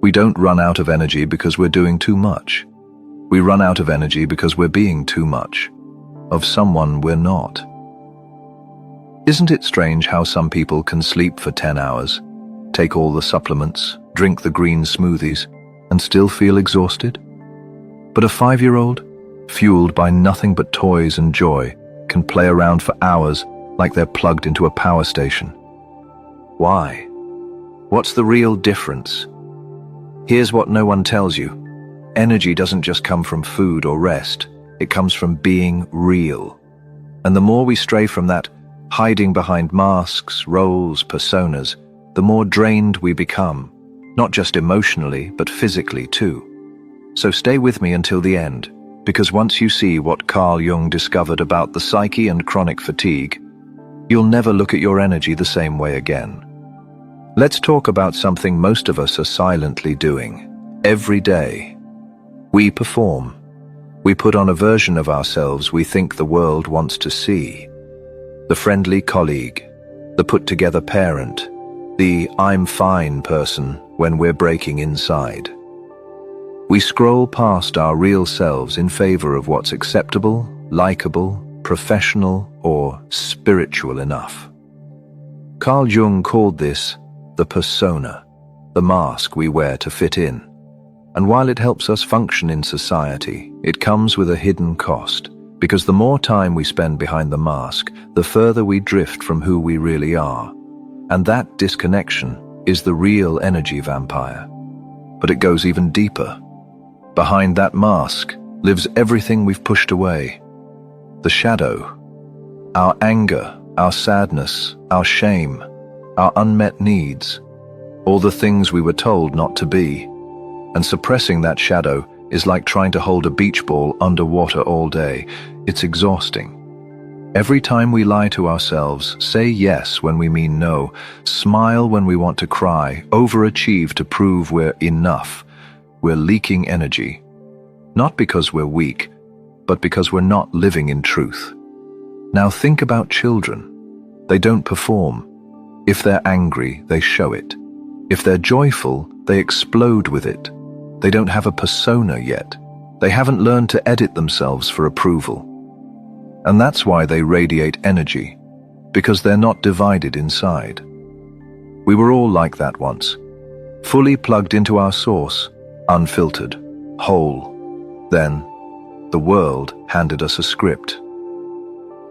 We don't run out of energy because we're doing too much. We run out of energy because we're being too much of someone we're not. Isn't it strange how some people can sleep for 10 hours, take all the supplements, drink the green smoothies, and still feel exhausted? But a 5-year-old, fueled by nothing but toys and joy, can play around for hours like they're plugged into a power station. Why? What's the real difference? Here's what no one tells you. Energy doesn't just come from food or rest, it comes from being real. And the more we stray from that, hiding behind masks, roles, personas, the more drained we become, not just emotionally, but physically too. So stay with me until the end, because once you see what Carl Jung discovered about the psyche and chronic fatigue, you'll never look at your energy the same way again. Let's talk about something most of us are silently doing, every day. We perform. We put on a version of ourselves we think the world wants to see. The friendly colleague, the put-together parent, the I'm fine person when we're breaking inside. We scroll past our real selves in favor of what's acceptable, likable, professional, or spiritual enough. Carl Jung called this the persona, the mask we wear to fit in. And while it helps us function in society, it comes with a hidden cost, because the more time we spend behind the mask, the further we drift from who we really are. And that disconnection is the real energy vampire. But it goes even deeper. Behind that mask lives everything we've pushed away. The shadow, our anger, our sadness, our shame, our unmet needs, all the things we were told not to be. And suppressing that shadow is like trying to hold a beach ball underwater all day. It's exhausting. Every time we lie to ourselves, say yes when we mean no, smile when we want to cry, overachieve to prove we're enough, we're leaking energy. Not because we're weak, but because we're not living in truth. Now think about children. They don't perform. If they're angry, they show it. If they're joyful, they explode with it. They don't have a persona yet. They haven't learned to edit themselves for approval. And that's why they radiate energy, because they're not divided inside. We were all like that once, fully plugged into our source, unfiltered, whole. Then, the world handed us a script.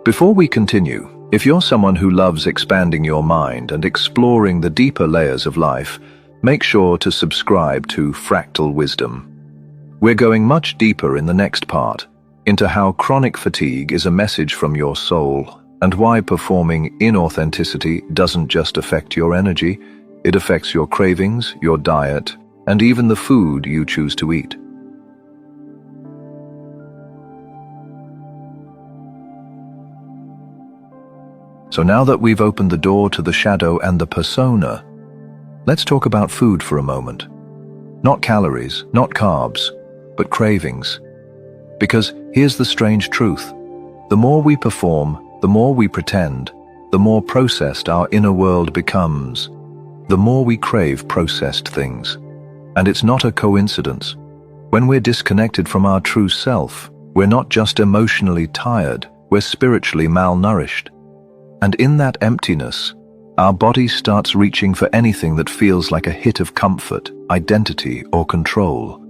Before we continue, if you're someone who loves expanding your mind and exploring the deeper layers of life, make sure to subscribe to Fractal Wisdom. We're going much deeper in the next part, into how chronic fatigue is a message from your soul, and why performing inauthenticity doesn't just affect your energy, it affects your cravings, your diet, and even the food you choose to eat. So now that we've opened the door to the shadow and the persona, let's talk about food for a moment. Not calories, not carbs, but cravings. Because here's the strange truth. The more we perform, the more we pretend, the more processed our inner world becomes. The more we crave processed things. And it's not a coincidence. When we're disconnected from our true self, we're not just emotionally tired, we're spiritually malnourished. And in that emptiness, our body starts reaching for anything that feels like a hit of comfort, identity, or control.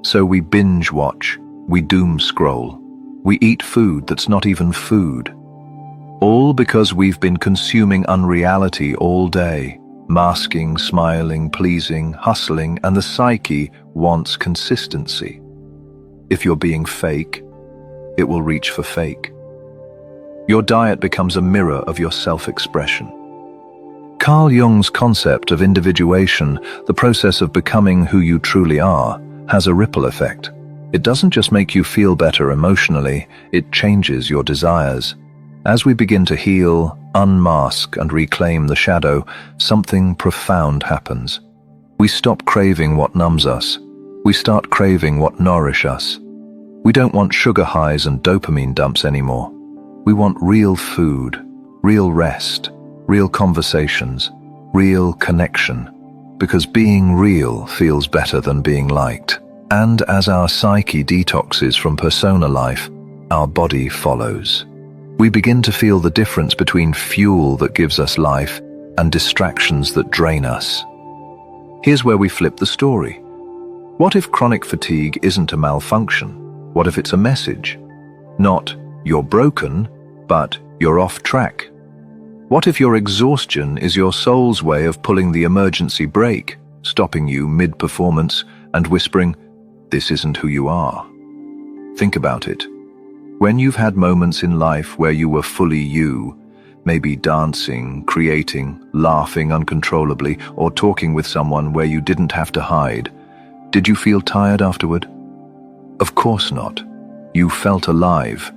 So we binge watch, we doom scroll, we eat food that's not even food. All because we've been consuming unreality all day, masking, smiling, pleasing, hustling, and the psyche wants consistency. If you're being fake, it will reach for fake. Your diet becomes a mirror of your self-expression. Carl Jung's concept of individuation, the process of becoming who you truly are, has a ripple effect. It doesn't just make you feel better emotionally, it changes your desires. As we begin to heal, unmask, and reclaim the shadow, something profound happens. We stop craving what numbs us. We start craving what nourish us. We don't want sugar highs and dopamine dumps anymore. We want real food, real rest, real conversations, real connection. because being real feels better than being liked. And as our psyche detoxes from persona life, our body follows. We begin to feel the difference between fuel that gives us life and distractions that drain us. Here's where we flip the story. What if chronic fatigue isn't a malfunction? What if it's a message? Not, you're broken, but you're off track. What if your exhaustion is your soul's way of pulling the emergency brake, stopping you mid-performance and whispering, this isn't who you are? Think about it. When you've had moments in life where you were fully you, maybe dancing, creating, laughing uncontrollably, or talking with someone where you didn't have to hide, did you feel tired afterward? Of course not. You felt alive.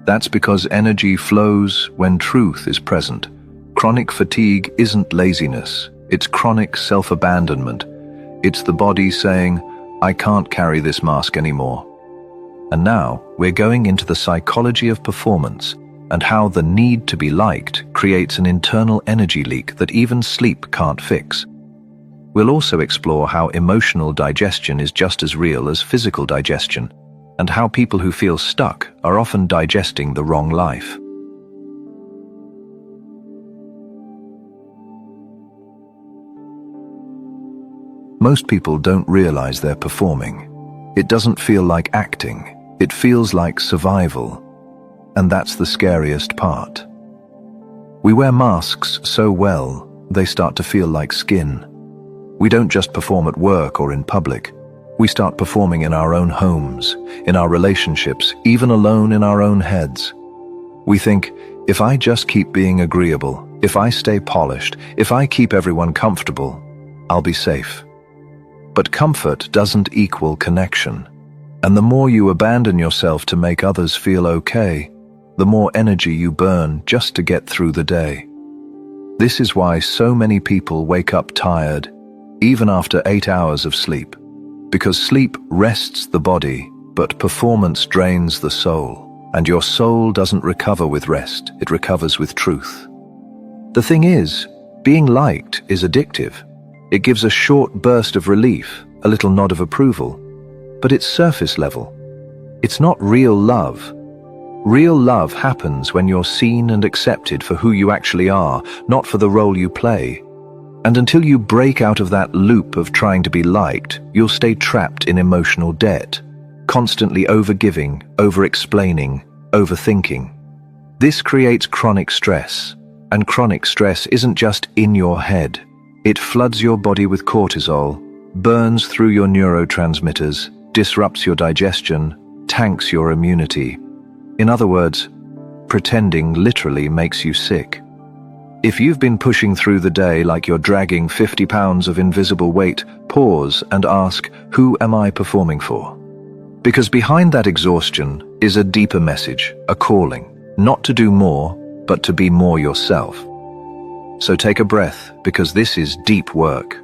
That's because energy flows when truth is present. Chronic fatigue isn't laziness. It's chronic self-abandonment. It's the body saying, I can't carry this mask anymore. And now we're going into the psychology of performance and how the need to be liked creates an internal energy leak that even sleep can't fix. We'll also explore how emotional digestion is just as real as physical digestion, and how people who feel stuck are often digesting the wrong life. Most people don't realize they're performing. It doesn't feel like acting. It feels like survival. And that's the scariest part. We wear masks so well, they start to feel like skin. We don't just perform at work or in public. We start performing in our own homes, in our relationships, even alone in our own heads. We think, if I just keep being agreeable, if I stay polished, if I keep everyone comfortable, I'll be safe. But comfort doesn't equal connection. And the more you abandon yourself to make others feel okay, the more energy you burn just to get through the day. This is why so many people wake up tired, even after 8 hours of sleep. Because sleep rests the body, but performance drains the soul. And your soul doesn't recover with rest, it recovers with truth. The thing is, being liked is addictive. It gives a short burst of relief, a little nod of approval, but it's surface level. It's not real love. Real love happens when you're seen and accepted for who you actually are, not for the role you play. And until you break out of that loop of trying to be liked, you'll stay trapped in emotional debt, constantly overgiving, over-explaining, overthinking. This creates chronic stress, and chronic stress isn't just in your head. It floods your body with cortisol, burns through your neurotransmitters, disrupts your digestion, tanks your immunity. In other words, pretending literally makes you sick. If you've been pushing through the day like you're dragging 50 pounds of invisible weight, pause and ask, who am I performing for? Because behind that exhaustion is a deeper message, a calling, not to do more, but to be more yourself. So take a breath, because this is deep work.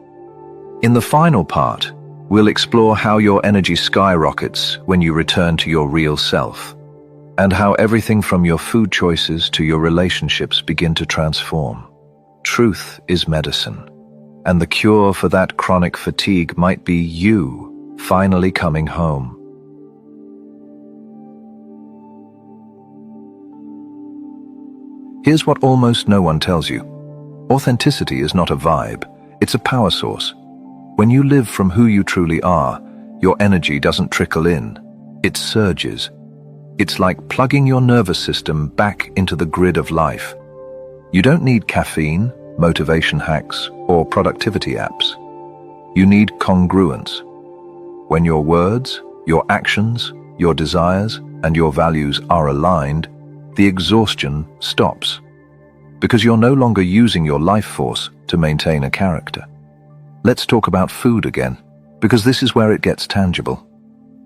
In the final part, we'll explore how your energy skyrockets when you return to your real self, and how everything from your food choices to your relationships begin to transform. Truth is medicine, and the cure for that chronic fatigue might be you finally coming home. Here's what almost no one tells you. Authenticity is not a vibe, it's a power source. When you live from who you truly are, your energy doesn't trickle in, it surges. It's like plugging your nervous system back into the grid of life. You don't need caffeine, motivation hacks, or productivity apps. You need congruence. When your words, your actions, your desires, and your values are aligned, the exhaustion stops. Because you're no longer using your life force to maintain a character. Let's talk about food again, because this is where it gets tangible.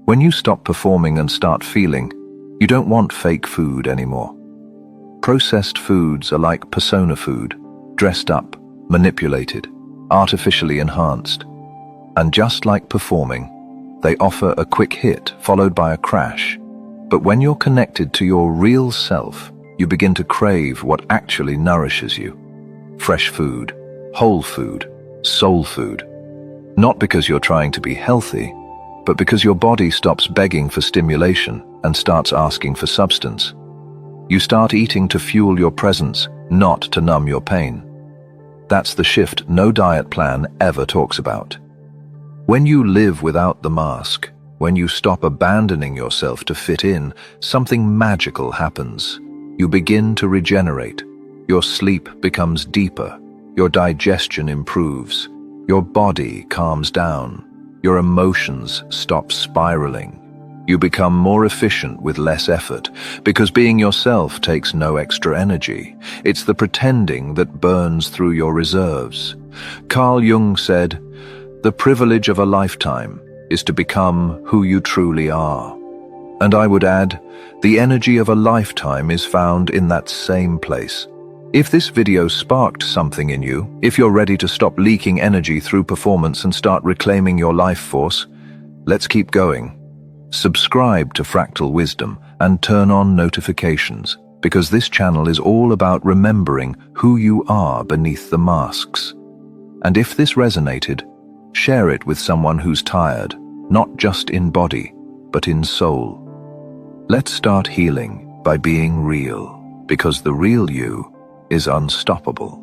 When you stop performing and start feeling, you don't want fake food anymore. Processed foods are like persona food, dressed up, manipulated, artificially enhanced. And just like performing, they offer a quick hit followed by a crash. But when you're connected to your real self, you begin to crave what actually nourishes you. Fresh food, whole food, soul food. Not because you're trying to be healthy, but because your body stops begging for stimulation and starts asking for substance. You start eating to fuel your presence, not to numb your pain. That's the shift no diet plan ever talks about. When you live without the mask, when you stop abandoning yourself to fit in, something magical happens. You begin to regenerate. Your sleep becomes deeper. Your digestion improves. Your body calms down. Your emotions stop spiraling. You become more efficient with less effort, because being yourself takes no extra energy. It's the pretending that burns through your reserves. Carl Jung said, "The privilege of a lifetime is to become who you truly are." And I would add, the energy of a lifetime is found in that same place. If this video sparked something in you, if you're ready to stop leaking energy through performance and start reclaiming your life force, let's keep going. Subscribe to Fractal Wisdom and turn on notifications, because this channel is all about remembering who you are beneath the masks. And if this resonated, share it with someone who's tired, not just in body, but in soul. Let's start healing by being real, because the real you is unstoppable.